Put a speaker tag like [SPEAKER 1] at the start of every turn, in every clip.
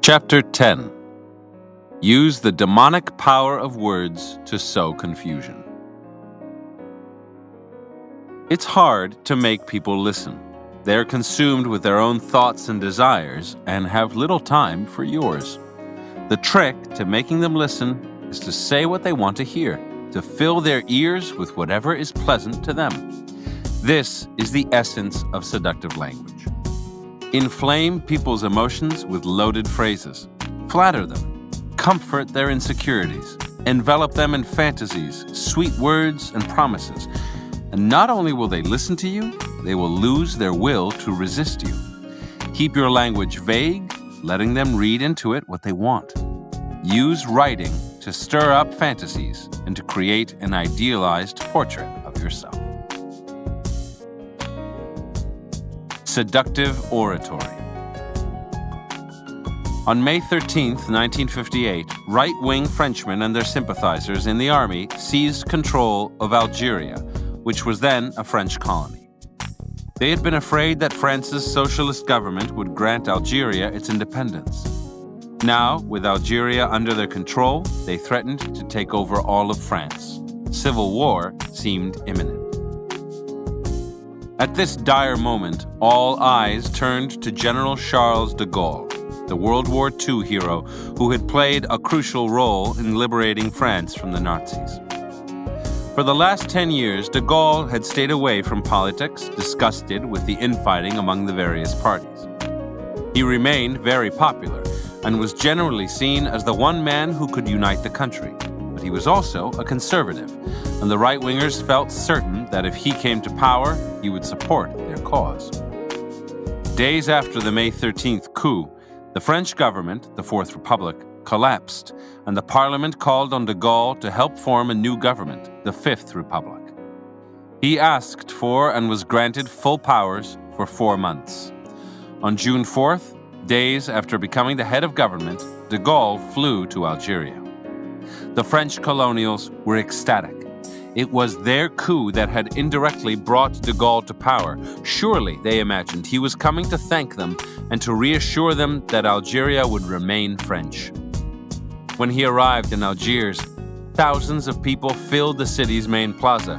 [SPEAKER 1] Chapter 10. Use the demonic power of words to sow confusion. It's hard to make people listen. They're consumed with their own thoughts and desires and have little time for yours. The trick to making them listen is to say what they want to hear, to fill their ears with whatever is pleasant to them. This is the essence of seductive language. Inflame people's emotions with loaded phrases. Flatter them. Comfort their insecurities. Envelop them in fantasies, sweet words, and promises. And not only will they listen to you, they will lose their will to resist you. Keep your language vague, letting them read into it what they want. Use writing to stir up fantasies and to create an idealized portrait of yourself. Seductive oratory. On May 13, 1958, right-wing Frenchmen and their sympathizers in the army seized control of Algeria, which was then a French colony. They had been afraid that France's socialist government would grant Algeria its independence. Now, with Algeria under their control, they threatened to take over all of France. Civil war seemed imminent. At this dire moment, all eyes turned to General Charles de Gaulle, the World War II hero who had played a crucial role in liberating France from the Nazis. For the last 10 years, de Gaulle had stayed away from politics, disgusted with the infighting among the various parties. He remained very popular and was generally seen as the one man who could unite the country. But he was also a conservative, and the right-wingers felt certain that if he came to power, he would support their cause. Days after the May 13th coup, the French government, the Fourth Republic, collapsed, and the Parliament called on de Gaulle to help form a new government, the Fifth Republic. He asked for and was granted full powers for 4 months. On June 4th, days after becoming the head of government, de Gaulle flew to Algeria. The French colonials were ecstatic. It was their coup that had indirectly brought de Gaulle to power. Surely, they imagined, he was coming to thank them and to reassure them that Algeria would remain French. When he arrived in Algiers, thousands of people filled the city's main plaza.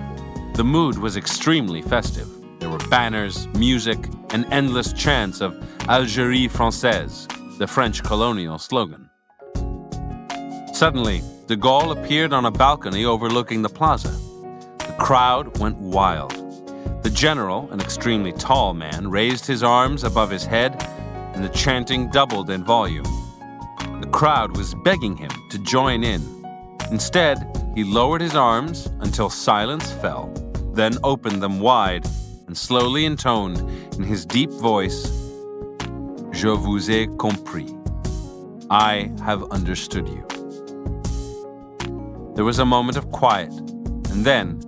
[SPEAKER 1] The mood was extremely festive. There were banners, music, and endless chants of Algérie Française, the French colonial slogan. Suddenly, de Gaulle appeared on a balcony overlooking the plaza. The crowd went wild. The general, an extremely tall man, raised his arms above his head, and the chanting doubled in volume. The crowd was begging him to join in. Instead, he lowered his arms until silence fell, then opened them wide and slowly intoned in his deep voice, "Je vous ai compris. I have understood you." There was a moment of quiet, and then,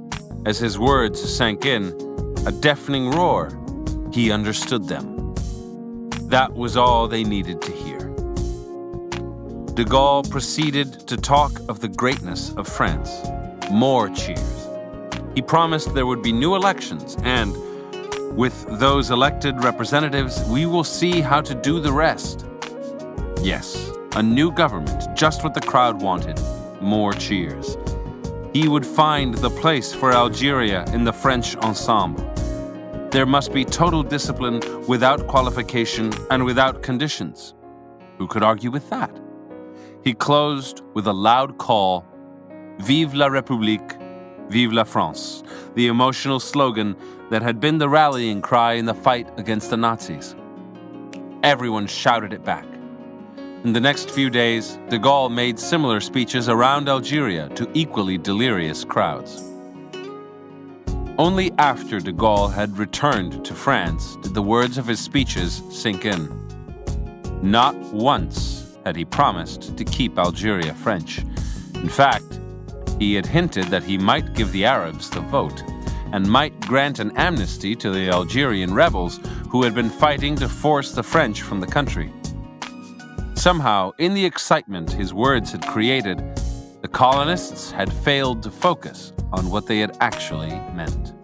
[SPEAKER 1] as his words sank in, a deafening roar. He understood them. That was all they needed to hear. De Gaulle proceeded to talk of the greatness of France. More cheers. He promised there would be new elections, and with those elected representatives, we will see how to do the rest. Yes, a new government, just what the crowd wanted. More cheers. He would find the place for Algeria in the French ensemble. There must be total discipline without qualification and without conditions. Who could argue with that? He closed with a loud call, "Vive la République, vive la France," the emotional slogan that had been the rallying cry in the fight against the Nazis. Everyone shouted it back. In the next few days, de Gaulle made similar speeches around Algeria to equally delirious crowds. Only after de Gaulle had returned to France did the words of his speeches sink in. Not once had he promised to keep Algeria French. In fact, he had hinted that he might give the Arabs the vote and might grant an amnesty to the Algerian rebels who had been fighting to force the French from the country. Somehow, in the excitement his words had created, the colonists had failed to focus on what they had actually meant.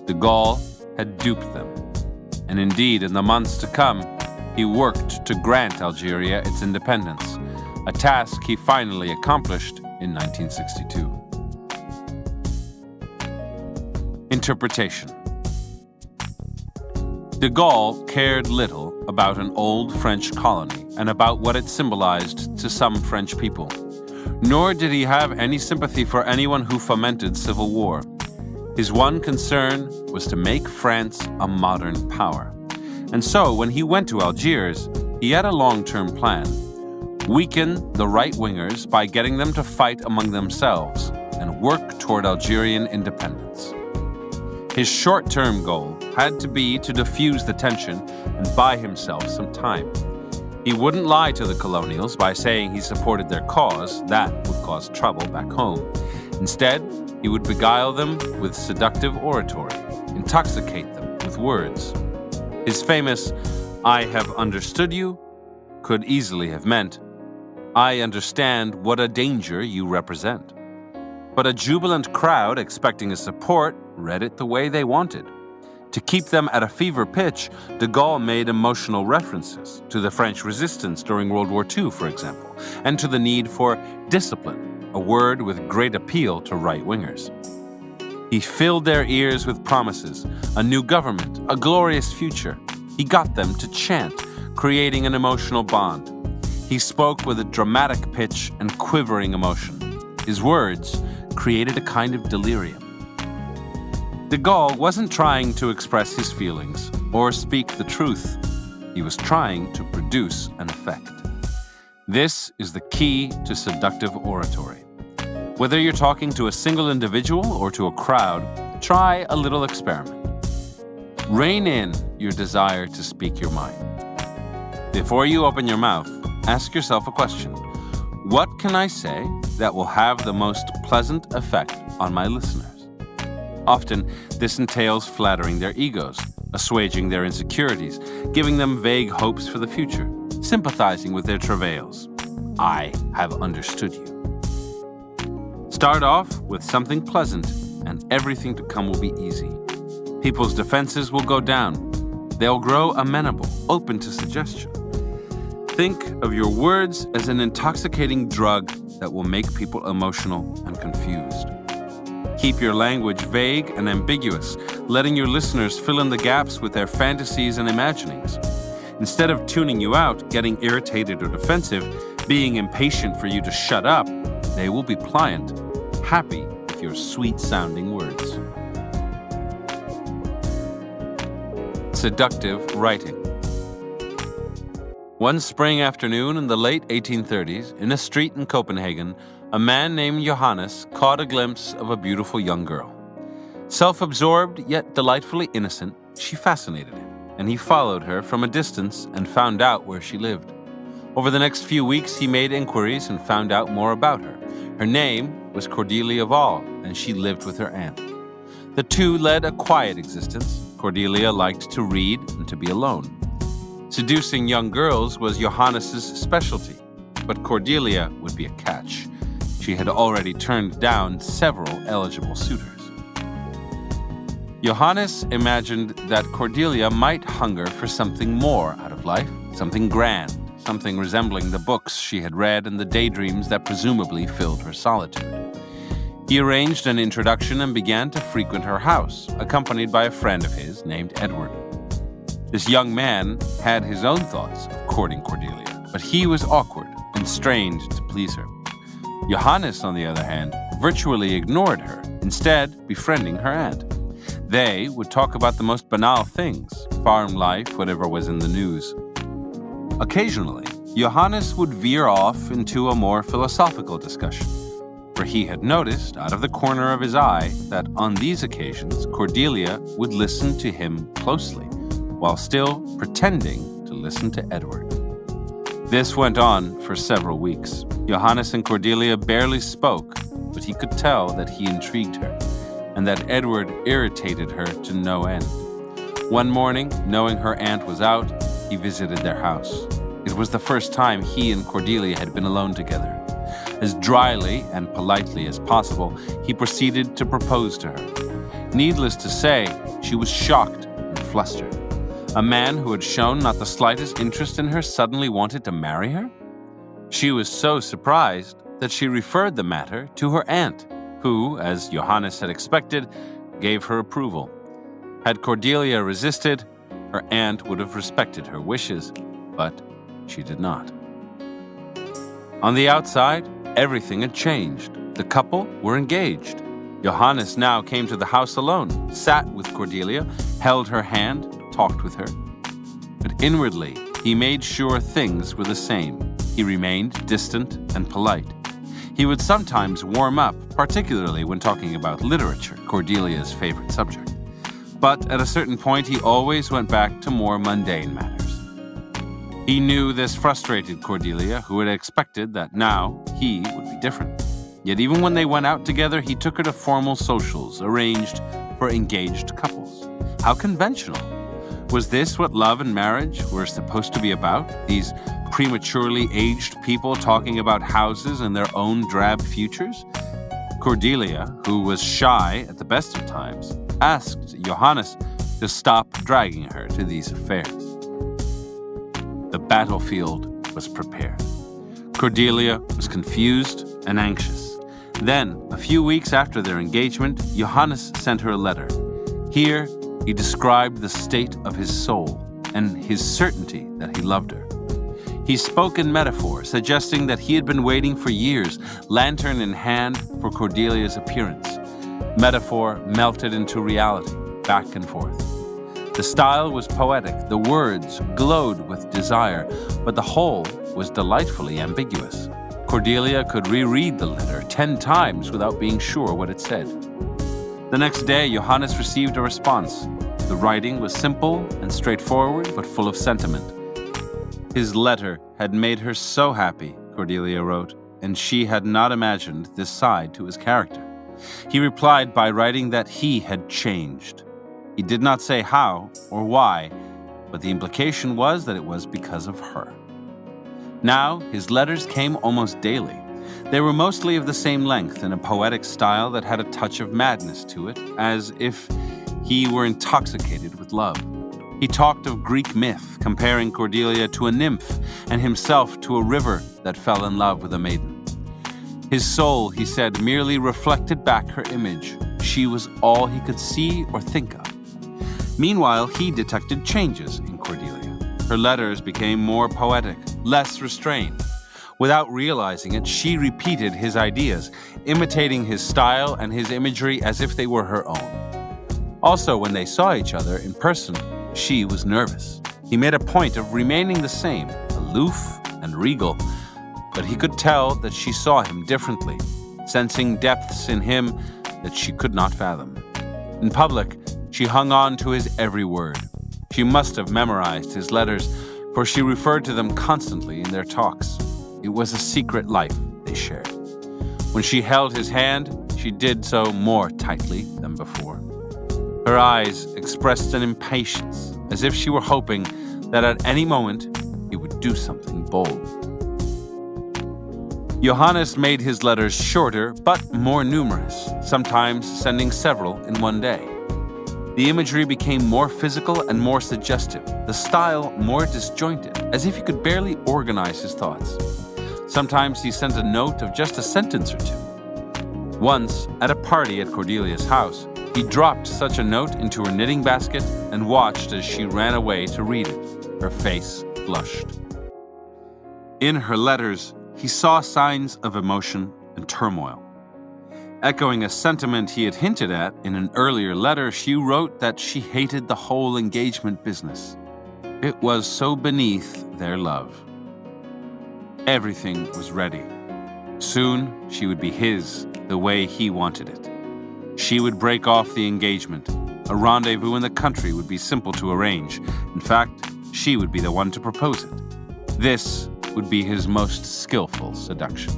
[SPEAKER 1] De Gaulle had duped them, and indeed, in the months to come, he worked to grant Algeria its independence, a task he finally accomplished in 1962. Interpretation. De Gaulle cared little about an old French colony and about what it symbolized to some French people. Nor did he have any sympathy for anyone who fomented civil war. His one concern was to make France a modern power. And so, when he went to Algiers, he had a long-term plan. Weaken the right-wingers by getting them to fight among themselves and work toward Algerian independence. His short-term goal had to be to diffuse the tension and buy himself some time. He wouldn't lie to the colonials by saying he supported their cause. That would cause trouble back home. Instead, he would beguile them with seductive oratory, intoxicate them with words. His famous, "I have understood you," could easily have meant, "I understand what a danger you represent." But a jubilant crowd expecting his support read it the way they wanted. To keep them at a fever pitch, de Gaulle made emotional references to the French resistance during World War II, for example, and to the need for discipline, a word with great appeal to right-wingers. He filled their ears with promises, a new government, a glorious future. He got them to chant, creating an emotional bond. He spoke with a dramatic pitch and quivering emotion. His words created a kind of delirium. De Gaulle wasn't trying to express his feelings or speak the truth. He was trying to produce an effect. This is the key to seductive oratory. Whether you're talking to a single individual or to a crowd, try a little experiment. Rein in your desire to speak your mind. Before you open your mouth, ask yourself a question. What can I say that will have the most pleasant effect on my listeners? Often, this entails flattering their egos, assuaging their insecurities, giving them vague hopes for the future, sympathizing with their travails. I have understood you. Start off with something pleasant, and everything to come will be easy. People's defenses will go down. They'll grow amenable, open to suggestion. Think of your words as an intoxicating drug that will make people emotional and confused. Keep your language vague and ambiguous, letting your listeners fill in the gaps with their fantasies and imaginings. Instead of tuning you out, getting irritated or defensive, being impatient for you to shut up, they will be pliant, happy with your sweet-sounding words. Seductive writing. One spring afternoon in the late 1830s, in a street in Copenhagen, a man named Johannes caught a glimpse of a beautiful young girl. Self-absorbed yet delightfully innocent, she fascinated him, and he followed her from a distance and found out where she lived. Over the next few weeks, he made inquiries and found out more about her. Her name was Cordelia Wall, and she lived with her aunt. The two led a quiet existence. Cordelia liked to read and to be alone. Seducing young girls was Johannes's specialty, but Cordelia would be a catch. She had already turned down several eligible suitors. Johannes imagined that Cordelia might hunger for something more out of life, something grand, something resembling the books she had read and the daydreams that presumably filled her solitude. He arranged an introduction and began to frequent her house, accompanied by a friend of his named Edward. This young man had his own thoughts of courting Cordelia, but he was awkward and strained to please her. Johannes, on the other hand, virtually ignored her, instead befriending her aunt. They would talk about the most banal things, farm life, whatever was in the news. Occasionally, Johannes would veer off into a more philosophical discussion, for he had noticed, out of the corner of his eye, that on these occasions Cordelia would listen to him closely, while still pretending to listen to Edward. This went on for several weeks. Johannes and Cordelia barely spoke, but he could tell that he intrigued her, and that Edward irritated her to no end. One morning, knowing her aunt was out, he visited their house. It was the first time he and Cordelia had been alone together. As dryly and politely as possible, he proceeded to propose to her. Needless to say, she was shocked and flustered. A man who had shown not the slightest interest in her suddenly wanted to marry her? She was so surprised that she referred the matter to her aunt, who, as Johannes had expected, gave her approval. Had Cordelia resisted, her aunt would have respected her wishes, but she did not. On the outside, everything had changed. The couple were engaged. Johannes now came to the house alone, sat with Cordelia, held her hand, talked with her. But inwardly, he made sure things were the same. He remained distant and polite. He would sometimes warm up, particularly when talking about literature, Cordelia's favorite subject. But at a certain point, he always went back to more mundane matters. He knew this frustrated Cordelia, who had expected that now he would be different. Yet even when they went out together, he took her to formal socials arranged for engaged couples. How conventional. Was this what love and marriage were supposed to be about? These prematurely aged people talking about houses and their own drab futures? Cordelia, who was shy at the best of times, asked Johannes to stop dragging her to these affairs. The battlefield was prepared. Cordelia was confused and anxious. Then, a few weeks after their engagement, Johannes sent her a letter. Here, he described the state of his soul and his certainty that he loved her. He spoke in metaphor, suggesting that he had been waiting for years, lantern in hand, for Cordelia's appearance. Metaphor melted into reality, back and forth. The style was poetic, the words glowed with desire, but the whole was delightfully ambiguous. Cordelia could reread the letter 10 times without being sure what it said. The next day, Johannes received a response. The writing was simple and straightforward, but full of sentiment. His letter had made her so happy, Cordelia wrote, and she had not imagined this side to his character. He replied by writing that he had changed. He did not say how or why, but the implication was that it was because of her. Now, his letters came almost daily. They were mostly of the same length, in a poetic style that had a touch of madness to it, as if he were intoxicated with love. He talked of Greek myth, comparing Cordelia to a nymph and himself to a river that fell in love with a maiden. His soul, he said, merely reflected back her image. She was all he could see or think of. Meanwhile, he detected changes in Cordelia. Her letters became more poetic, less restrained. Without realizing it, she repeated his ideas, imitating his style and his imagery as if they were her own. Also, when they saw each other in person, she was nervous. He made a point of remaining the same, aloof and regal, but he could tell that she saw him differently, sensing depths in him that she could not fathom. In public, she hung on to his every word. She must have memorized his letters, for she referred to them constantly in their talks. It was a secret life they shared. When she held his hand, she did so more tightly than before. Her eyes expressed an impatience, as if she were hoping that at any moment he would do something bold. Johannes made his letters shorter but more numerous, sometimes sending several in one day. The imagery became more physical and more suggestive, the style more disjointed, as if he could barely organize his thoughts. Sometimes he sent a note of just a sentence or two. Once, at a party at Cordelia's house, he dropped such a note into her knitting basket and watched as she ran away to read it. Her face flushed. In her letters, he saw signs of emotion and turmoil. Echoing a sentiment he had hinted at in an earlier letter, she wrote that she hated the whole engagement business. It was so beneath their love. Everything was ready. Soon, she would be his the way he wanted it. She would break off the engagement. A rendezvous in the country would be simple to arrange. In fact, she would be the one to propose it. This would be his most skillful seduction.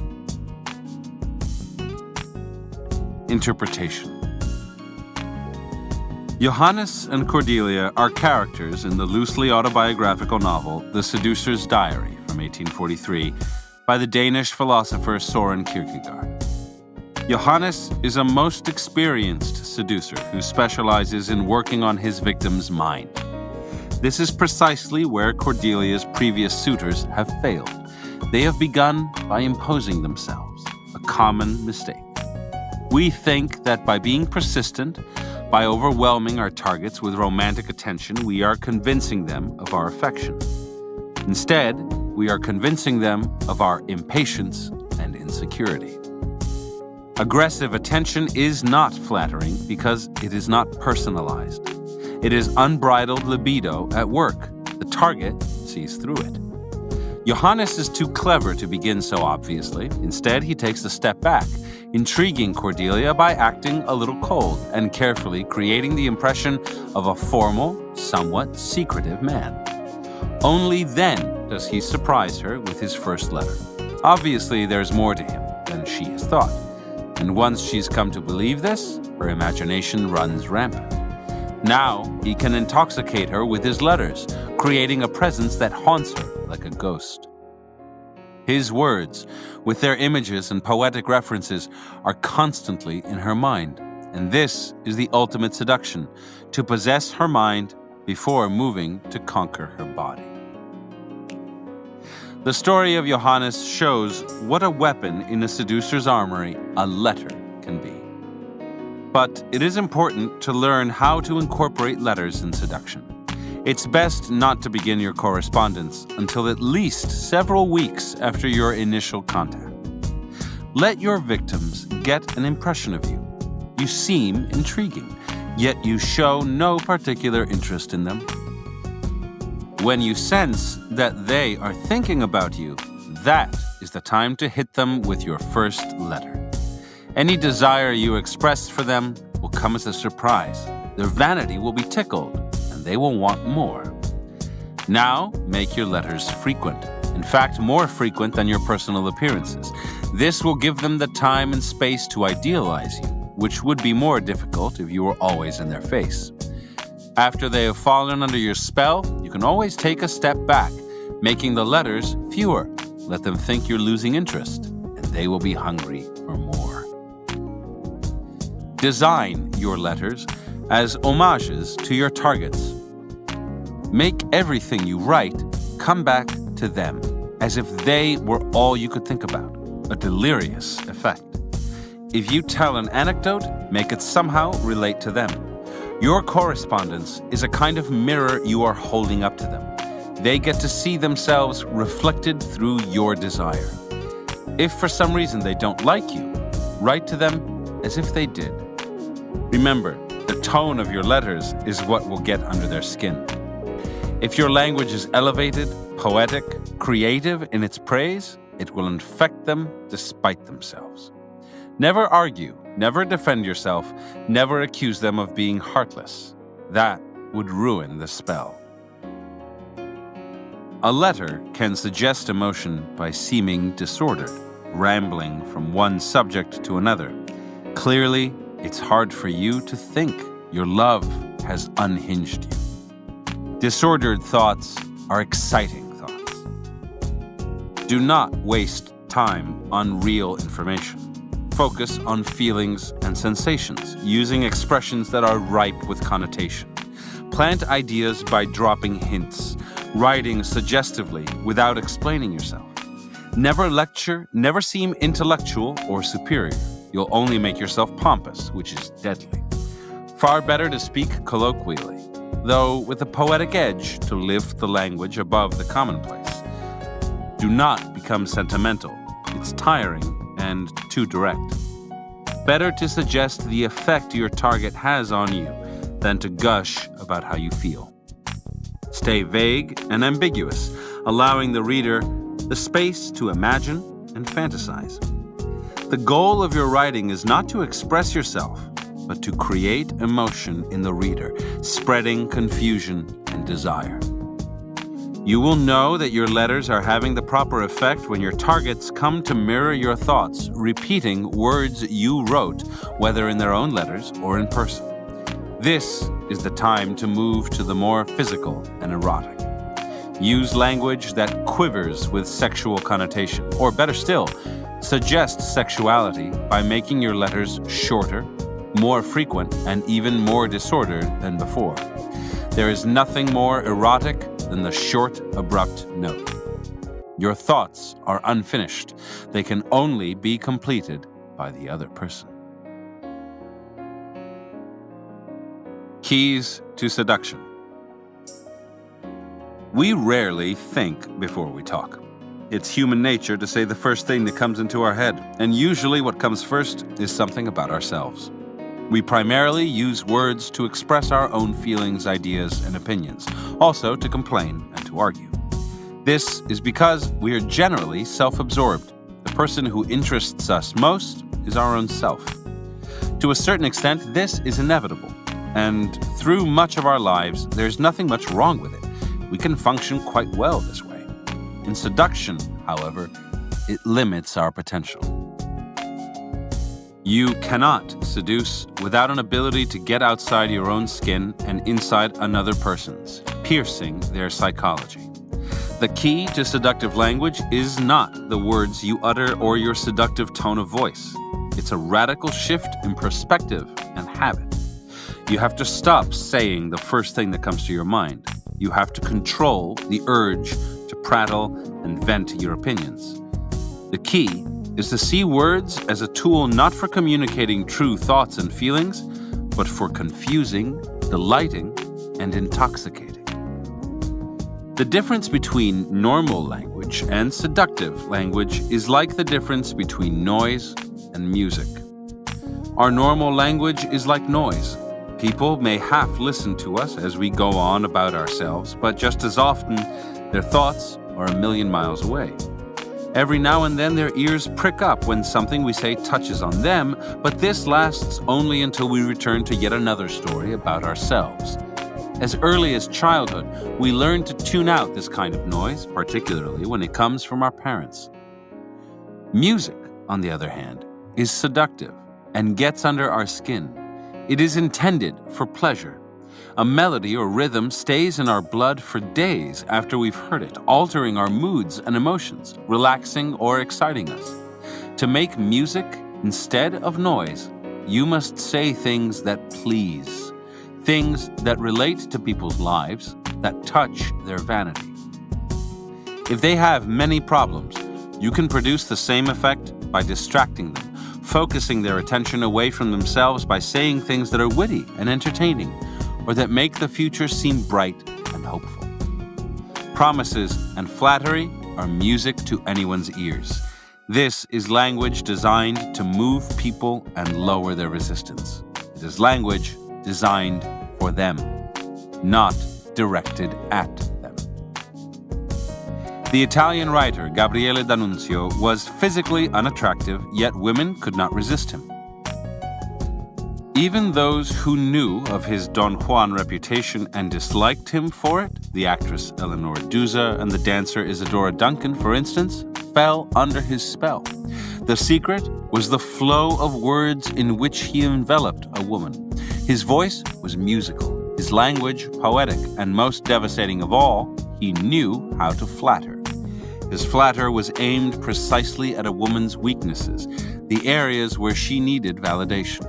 [SPEAKER 1] Interpretation. Johannes and Cordelia are characters in the loosely autobiographical novel The Seducer's Diary from 1843 by the Danish philosopher Søren Kierkegaard. Johannes is a most experienced seducer who specializes in working on his victim's mind. This is precisely where Cordelia's previous suitors have failed. They have begun by imposing themselves, a common mistake. We think that by being persistent, by overwhelming our targets with romantic attention, we are convincing them of our affection. Instead, we are convincing them of our impatience and insecurity. Aggressive attention is not flattering because it is not personalized. It is unbridled libido at work. The target sees through it. Johannes is too clever to begin so obviously. Instead, he takes a step back, intriguing Cordelia by acting a little cold and carefully creating the impression of a formal, somewhat secretive man. Only then does he surprise her with his first letter. Obviously, there's more to him than she has thought. And once she's come to believe this, her imagination runs rampant. Now, he can intoxicate her with his letters, creating a presence that haunts her like a ghost. His words, with their images and poetic references, are constantly in her mind. And this is the ultimate seduction, to possess her mind before moving to conquer her body. The story of Johannes shows what a weapon in a seducer's armory a letter can be. But it is important to learn how to incorporate letters in seduction. It's best not to begin your correspondence until at least several weeks after your initial contact. Let your victims get an impression of you. You seem intriguing, yet you show no particular interest in them. When you sense that they are thinking about you, that is the time to hit them with your first letter. Any desire you express for them will come as a surprise. Their vanity will be tickled, and they will want more. Now, make your letters frequent. In fact, more frequent than your personal appearances. This will give them the time and space to idealize you, which would be more difficult if you were always in their face. After they have fallen under your spell, you can always take a step back, making the letters fewer. Let them think you're losing interest, and they will be hungry for more. Design your letters as homages to your targets. Make everything you write come back to them, as if they were all you could think about. A delirious effect. If you tell an anecdote, make it somehow relate to them. Your correspondence is a kind of mirror you are holding up to them. They get to see themselves reflected through your desire. If for some reason they don't like you, write to them as if they did. Remember, the tone of your letters is what will get under their skin. If your language is elevated, poetic, creative in its praise, it will infect them despite themselves. Never argue, never defend yourself, never accuse them of being heartless. That would ruin the spell. A letter can suggest emotion by seeming disordered, rambling from one subject to another. Clearly, it's hard for you to think. Your love has unhinged you. Disordered thoughts are exciting thoughts. Do not waste time on real information. Focus on feelings and sensations, using expressions that are ripe with connotation. Plant ideas by dropping hints, writing suggestively without explaining yourself. Never lecture, never seem intellectual or superior. You'll only make yourself pompous, which is deadly. Far better to speak colloquially, though with a poetic edge to lift the language above the commonplace. Do not become sentimental. It's tiring and too direct. Better to suggest the effect your target has on you than to gush about how you feel. Stay vague and ambiguous, allowing the reader the space to imagine and fantasize. The goal of your writing is not to express yourself, but to create emotion in the reader, spreading confusion and desire. You will know that your letters are having the proper effect when your targets come to mirror your thoughts, repeating words you wrote, whether in their own letters or in person. This is the time to move to the more physical and erotic. Use language that quivers with sexual connotation, or better still, suggest sexuality by making your letters shorter, more frequent, and even more disordered than before. There is nothing more erotic than the short, abrupt note. Your thoughts are unfinished. They can only be completed by the other person. Keys to seduction. We rarely think before we talk. It's human nature to say the first thing that comes into our head, and usually what comes first is something about ourselves. We primarily use words to express our own feelings, ideas, and opinions, also to complain and to argue. This is because we are generally self-absorbed. The person who interests us most is our own self. To a certain extent, this is inevitable, and through much of our lives, there's nothing much wrong with it. We can function quite well this way. In seduction, however, it limits our potential. You cannot seduce without an ability to get outside your own skin and inside another person's, piercing their psychology. The key to seductive language is not the words you utter or your seductive tone of voice. It's a radical shift in perspective and habit. You have to stop saying the first thing that comes to your mind. You have to control the urge to prattle and vent your opinions. The key is to see words as a tool not for communicating true thoughts and feelings, but for confusing, delighting, and intoxicating. The difference between normal language and seductive language is like the difference between noise and music. Our normal language is like noise. People may half listen to us as we go on about ourselves, but just as often, their thoughts are a million miles away. Every now and then, their ears prick up when something we say touches on them, but this lasts only until we return to yet another story about ourselves. As early as childhood, we learn to tune out this kind of noise, particularly when it comes from our parents. Music, on the other hand, is seductive and gets under our skin. It is intended for pleasure. A melody or rhythm stays in our blood for days after we've heard it, altering our moods and emotions, relaxing or exciting us. To make music instead of noise, you must say things that please, things that relate to people's lives, that touch their vanity. If they have many problems, you can produce the same effect by distracting them, focusing their attention away from themselves by saying things that are witty and entertaining, or that make the future seem bright and hopeful. Promises and flattery are music to anyone's ears. This is language designed to move people and lower their resistance. It is language designed for them, not directed at them. The Italian writer Gabriele D'Annunzio was physically unattractive, yet women could not resist him. Even those who knew of his Don Juan reputation and disliked him for it, the actress Eleanor Duse and the dancer Isadora Duncan, for instance, fell under his spell. The secret was the flow of words in which he enveloped a woman. His voice was musical, his language poetic, and most devastating of all, he knew how to flatter. His flatter was aimed precisely at a woman's weaknesses, the areas where she needed validation.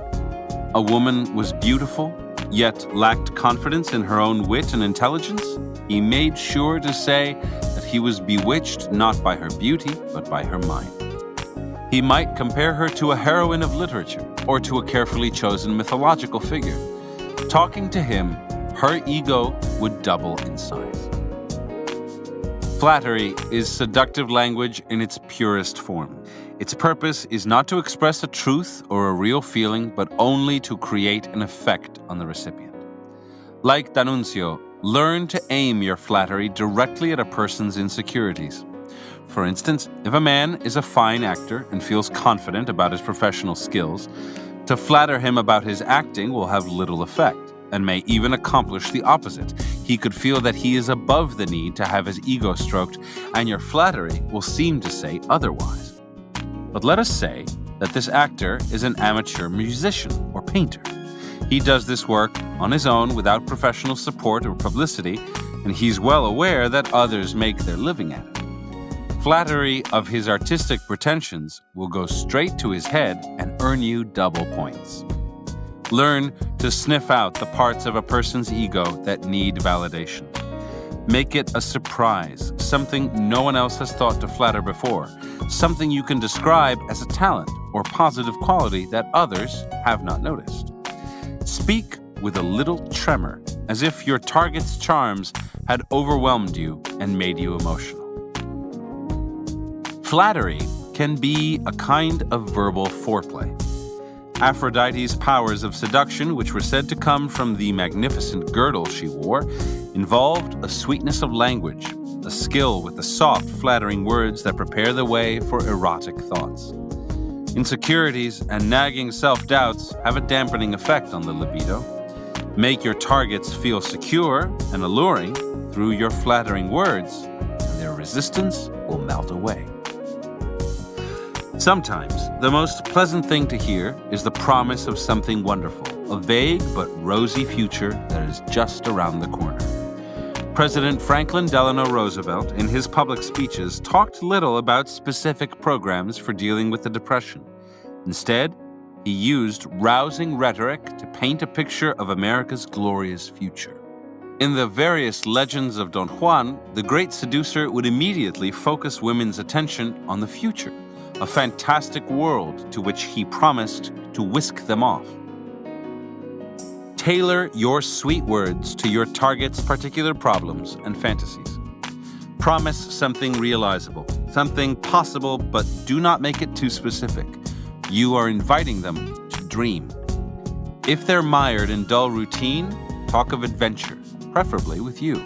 [SPEAKER 1] A woman was beautiful, yet lacked confidence in her own wit and intelligence. He made sure to say that he was bewitched not by her beauty, but by her mind. He might compare her to a heroine of literature or to a carefully chosen mythological figure. Talking to him, her ego would double in size. Flattery is seductive language in its purest form. Its purpose is not to express a truth or a real feeling, but only to create an effect on the recipient. Like D'Annunzio, learn to aim your flattery directly at a person's insecurities. For instance, if a man is a fine actor and feels confident about his professional skills, to flatter him about his acting will have little effect, and may even accomplish the opposite. He could feel that he is above the need to have his ego stroked, and your flattery will seem to say otherwise. But let us say that this actor is an amateur musician or painter. He does this work on his own without professional support or publicity, and he's well aware that others make their living at it. Flattery of his artistic pretensions will go straight to his head and earn you double points. Learn to sniff out the parts of a person's ego that need validation. Make it a surprise, something no one else has thought to flatter before, something you can describe as a talent or positive quality that others have not noticed. Speak with a little tremor, as if your target's charms had overwhelmed you and made you emotional. Flattery can be a kind of verbal foreplay. Aphrodite's powers of seduction, which were said to come from the magnificent girdle she wore, involved a sweetness of language, a skill with the soft, flattering words that prepare the way for erotic thoughts. Insecurities and nagging self-doubts have a dampening effect on the libido. Make your targets feel secure and alluring through your flattering words, and their resistance will melt away. Sometimes, the most pleasant thing to hear is the promise of something wonderful, a vague but rosy future that is just around the corner. President Franklin Delano Roosevelt, in his public speeches, talked little about specific programs for dealing with the Depression. Instead, he used rousing rhetoric to paint a picture of America's glorious future. In the various legends of Don Juan, the great seducer would immediately focus women's attention on the future, a fantastic world to which he promised to whisk them off. Tailor your sweet words to your target's particular problems and fantasies. Promise something realizable, something possible, but do not make it too specific. You are inviting them to dream. If they're mired in dull routine, talk of adventure, preferably with you.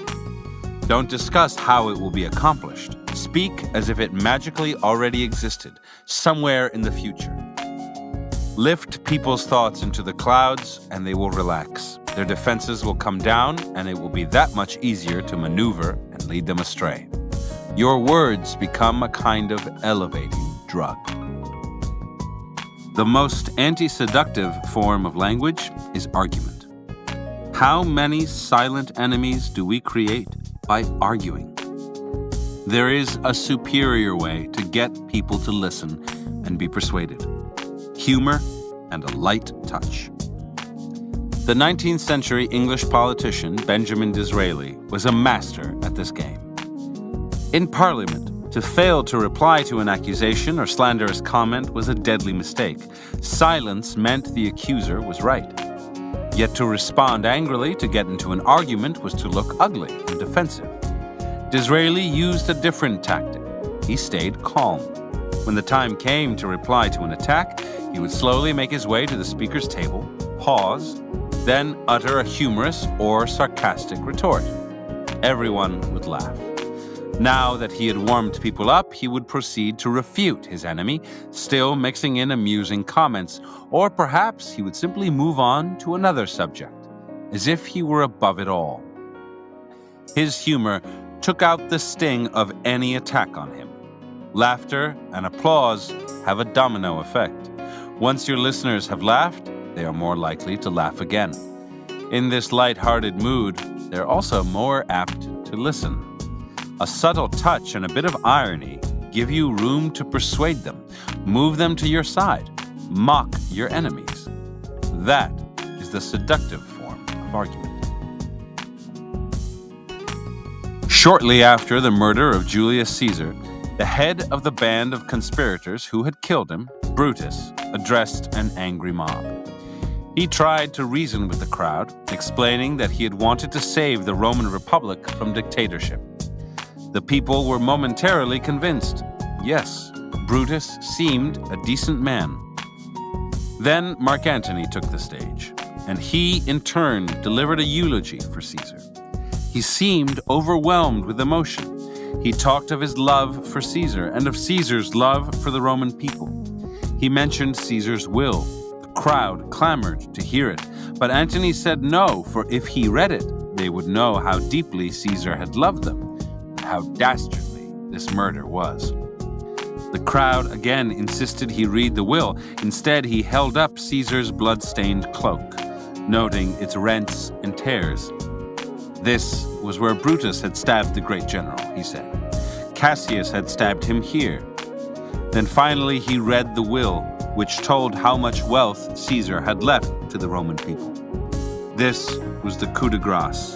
[SPEAKER 1] Don't discuss how it will be accomplished. Speak as if it magically already existed, somewhere in the future. Lift people's thoughts into the clouds, and they will relax. Their defenses will come down, and it will be that much easier to maneuver and lead them astray. Your words become a kind of elevating drug. The most anti-seductive form of language is argument. How many silent enemies do we create by arguing? There is a superior way to get people to listen and be persuaded. Humor and a light touch. The 19th century English politician Benjamin Disraeli was a master at this game. In Parliament, to fail to reply to an accusation or slanderous comment was a deadly mistake. Silence meant the accuser was right. Yet to respond angrily to get into an argument was to look ugly and defensive. Disraeli used a different tactic. He stayed calm. When the time came to reply to an attack, he would slowly make his way to the speaker's table, pause, then utter a humorous or sarcastic retort. Everyone would laugh. Now that he had warmed people up, he would proceed to refute his enemy, still mixing in amusing comments, or perhaps he would simply move on to another subject, as if he were above it all. His humor took out the sting of any attack on him. Laughter and applause have a domino effect. Once your listeners have laughed, they are more likely to laugh again. In this light-hearted mood, they're also more apt to listen. A subtle touch and a bit of irony give you room to persuade them, move them to your side, mock your enemies. That is the seductive form of argument. Shortly after the murder of Julius Caesar, the head of the band of conspirators who had killed him, Brutus, addressed an angry mob. He tried to reason with the crowd, explaining that he had wanted to save the Roman Republic from dictatorship. The people were momentarily convinced. Yes, Brutus seemed a decent man. Then Mark Antony took the stage, and he, in turn, delivered a eulogy for Caesar. He seemed overwhelmed with emotion. He talked of his love for Caesar and of Caesar's love for the Roman people. He mentioned Caesar's will. The crowd clamored to hear it, but Antony said no, for if he read it, they would know how deeply Caesar had loved them and how dastardly this murder was. The crowd again insisted he read the will. Instead, he held up Caesar's blood-stained cloak, noting its rents and tears. This was where Brutus had stabbed the great general, he said. Cassius had stabbed him here. Then finally he read the will, which told how much wealth Caesar had left to the Roman people. This was the coup de grace.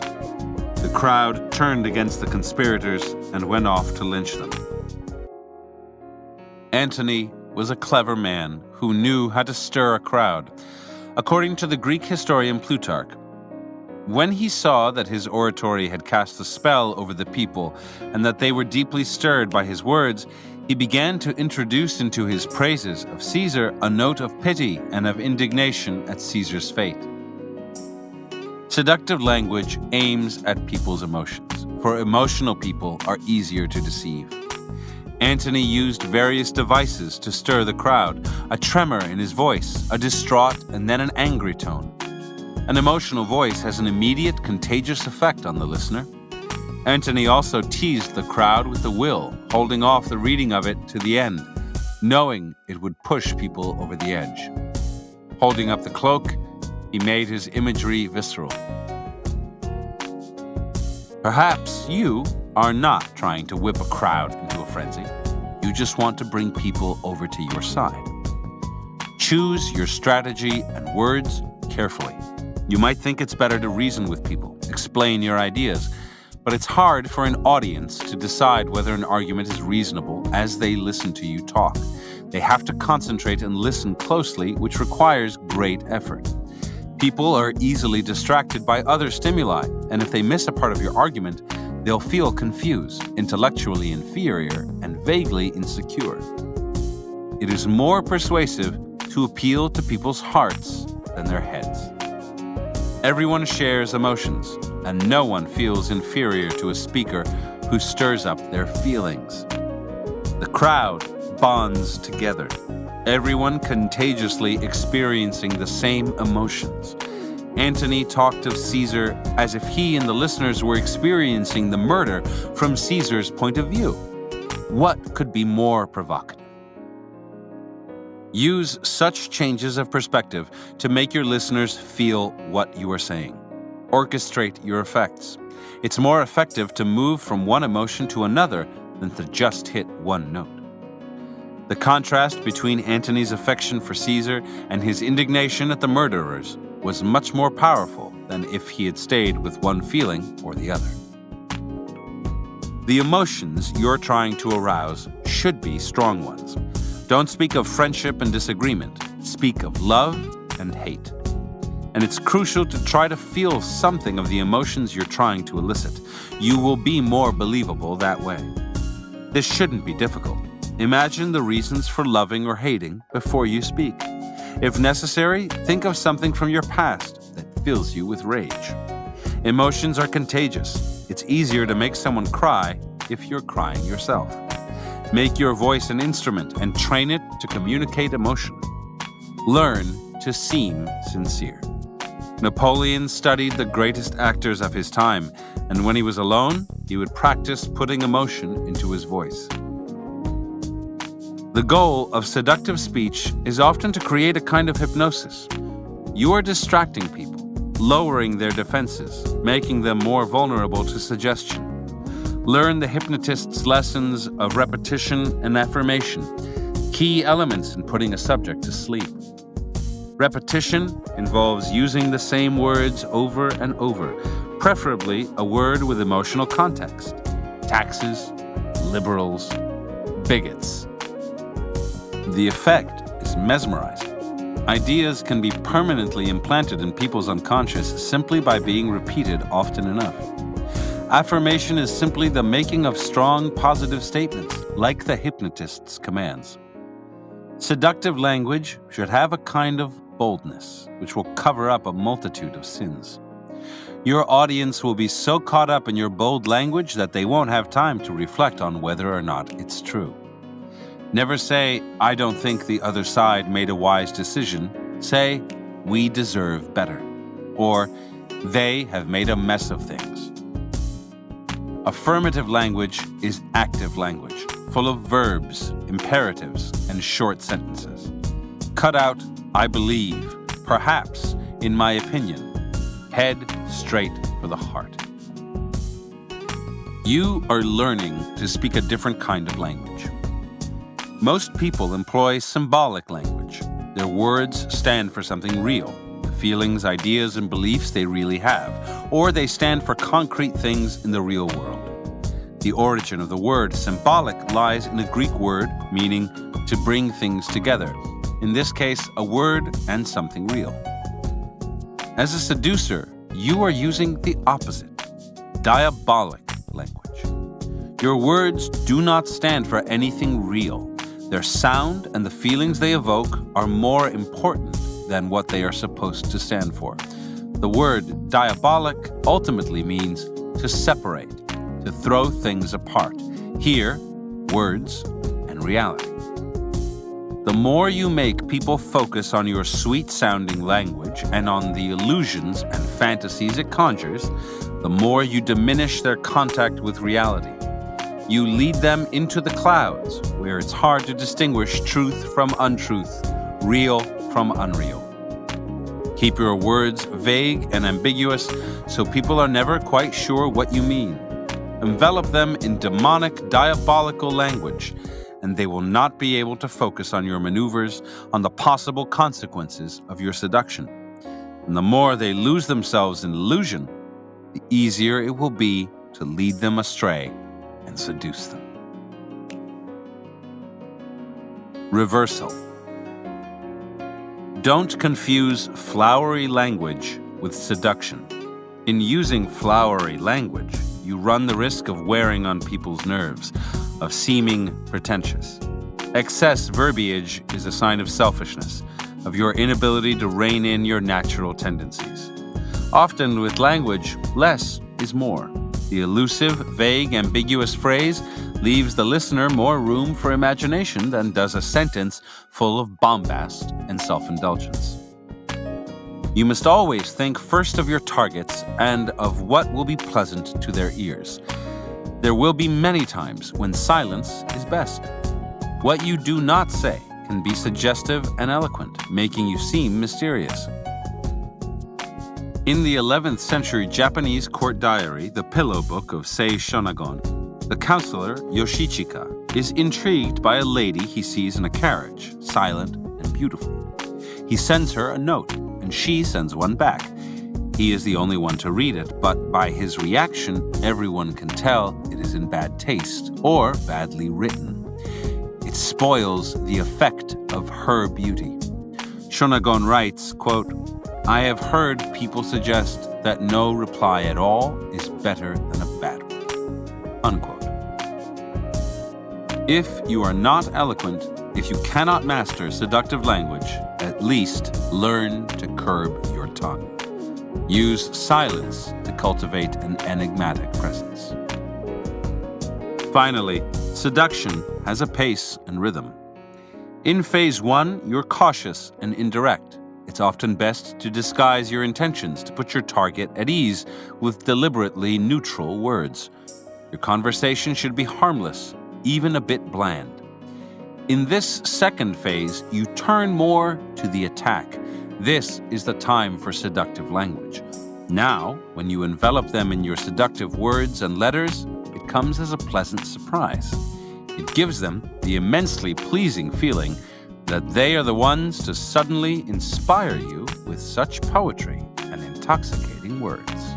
[SPEAKER 1] The crowd turned against the conspirators and went off to lynch them. Antony was a clever man who knew how to stir a crowd. According to the Greek historian Plutarch, when he saw that his oratory had cast a spell over the people and that they were deeply stirred by his words, he began to introduce into his praises of Caesar a note of pity and of indignation at Caesar's fate. Seductive language aims at people's emotions, for emotional people are easier to deceive. Antony used various devices to stir the crowd, a tremor in his voice, a distraught and then an angry tone. An emotional voice has an immediate, contagious effect on the listener. Antony also teased the crowd with the will, holding off the reading of it to the end, knowing it would push people over the edge. Holding up the cloak, he made his imagery visceral. Perhaps you are not trying to whip a crowd into a frenzy. You just want to bring people over to your side. Choose your strategy and words carefully. You might think it's better to reason with people, explain your ideas, but it's hard for an audience to decide whether an argument is reasonable as they listen to you talk. They have to concentrate and listen closely, which requires great effort. People are easily distracted by other stimuli, and if they miss a part of your argument, they'll feel confused, intellectually inferior, and vaguely insecure. It is more persuasive to appeal to people's hearts than their heads. Everyone shares emotions, and no one feels inferior to a speaker who stirs up their feelings. The crowd bonds together, everyone contagiously experiencing the same emotions. Antony talked of Caesar as if he and the listeners were experiencing the murder from Caesar's point of view. What could be more provocative? Use such changes of perspective to make your listeners feel what you are saying. Orchestrate your effects. It's more effective to move from one emotion to another than to just hit one note. The contrast between Antony's affection for Caesar and his indignation at the murderers was much more powerful than if he had stayed with one feeling or the other. The emotions you're trying to arouse should be strong ones. Don't speak of friendship and disagreement. Speak of love and hate. And it's crucial to try to feel something of the emotions you're trying to elicit. You will be more believable that way. This shouldn't be difficult. Imagine the reasons for loving or hating before you speak. If necessary, think of something from your past that fills you with rage. Emotions are contagious. It's easier to make someone cry if you're crying yourself. Make your voice an instrument and train it to communicate emotion. Learn to seem sincere. Napoleon studied the greatest actors of his time, and when he was alone, he would practice putting emotion into his voice. The goal of seductive speech is often to create a kind of hypnosis. You are distracting people, lowering their defenses, making them more vulnerable to suggestion. Learn the hypnotist's lessons of repetition and affirmation, key elements in putting a subject to sleep. Repetition involves using the same words over and over, preferably a word with emotional context. Taxes, liberals, bigots. The effect is mesmerizing. Ideas can be permanently implanted in people's unconscious simply by being repeated often enough. Affirmation is simply the making of strong, positive statements, like the hypnotist's commands. Seductive language should have a kind of boldness, which will cover up a multitude of sins. Your audience will be so caught up in your bold language that they won't have time to reflect on whether or not it's true. Never say, "I don't think the other side made a wise decision." Say, "We deserve better," or "They have made a mess of things." Affirmative language is active language, full of verbs, imperatives, and short sentences. Cut out, "I believe," "perhaps," "in my opinion." Head straight for the heart. You are learning to speak a different kind of language. Most people employ symbolic language. Their words stand for something real, the feelings, ideas, and beliefs they really have, or they stand for concrete things in the real world. The origin of the word symbolic lies in a Greek word meaning to bring things together, in this case, a word and something real. As a seducer, you are using the opposite, diabolic language. Your words do not stand for anything real. Their sound and the feelings they evoke are more important than what they are supposed to stand for. The word diabolic ultimately means to separate, to throw things apart. Here, words and reality. The more you make people focus on your sweet-sounding language and on the illusions and fantasies it conjures, the more you diminish their contact with reality. You lead them into the clouds, where it's hard to distinguish truth from untruth, real from unreal. Keep your words vague and ambiguous so people are never quite sure what you mean. Envelop them in demonic, diabolical language, and they will not be able to focus on your maneuvers, on the possible consequences of your seduction. And the more they lose themselves in illusion, the easier it will be to lead them astray and seduce them. Reversal. Don't confuse flowery language with seduction. In using flowery language, you run the risk of wearing on people's nerves, of seeming pretentious. Excess verbiage is a sign of selfishness, of your inability to rein in your natural tendencies. Often with language, less is more. The elusive, vague, ambiguous phrase leaves the listener more room for imagination than does a sentence full of bombast and self-indulgence. You must always think first of your targets and of what will be pleasant to their ears. There will be many times when silence is best. What you do not say can be suggestive and eloquent, making you seem mysterious. In the 11th century Japanese court diary, the Pillow Book of Sei Shonagon, the counselor Yoshichika is intrigued by a lady he sees in a carriage, silent and beautiful. He sends her a note, and she sends one back. He is the only one to read it, but by his reaction, everyone can tell it is in bad taste or badly written. It spoils the effect of her beauty. Shonagon writes, quote, "I have heard people suggest that no reply at all is better than a bad one." Unquote. If you are not eloquent, if you cannot master seductive language, at least learn to curb your tongue. Use silence to cultivate an enigmatic presence. Finally, seduction has a pace and rhythm. In phase 1, you're cautious and indirect. It's often best to disguise your intentions, to put your target at ease with deliberately neutral words. Your conversation should be harmless, even a bit bland. In this second phase, you turn more to the attack. This is the time for seductive language. Now, when you envelop them in your seductive words and letters, it comes as a pleasant surprise. It gives them the immensely pleasing feeling that they are the ones to suddenly inspire you with such poetry and intoxicating words.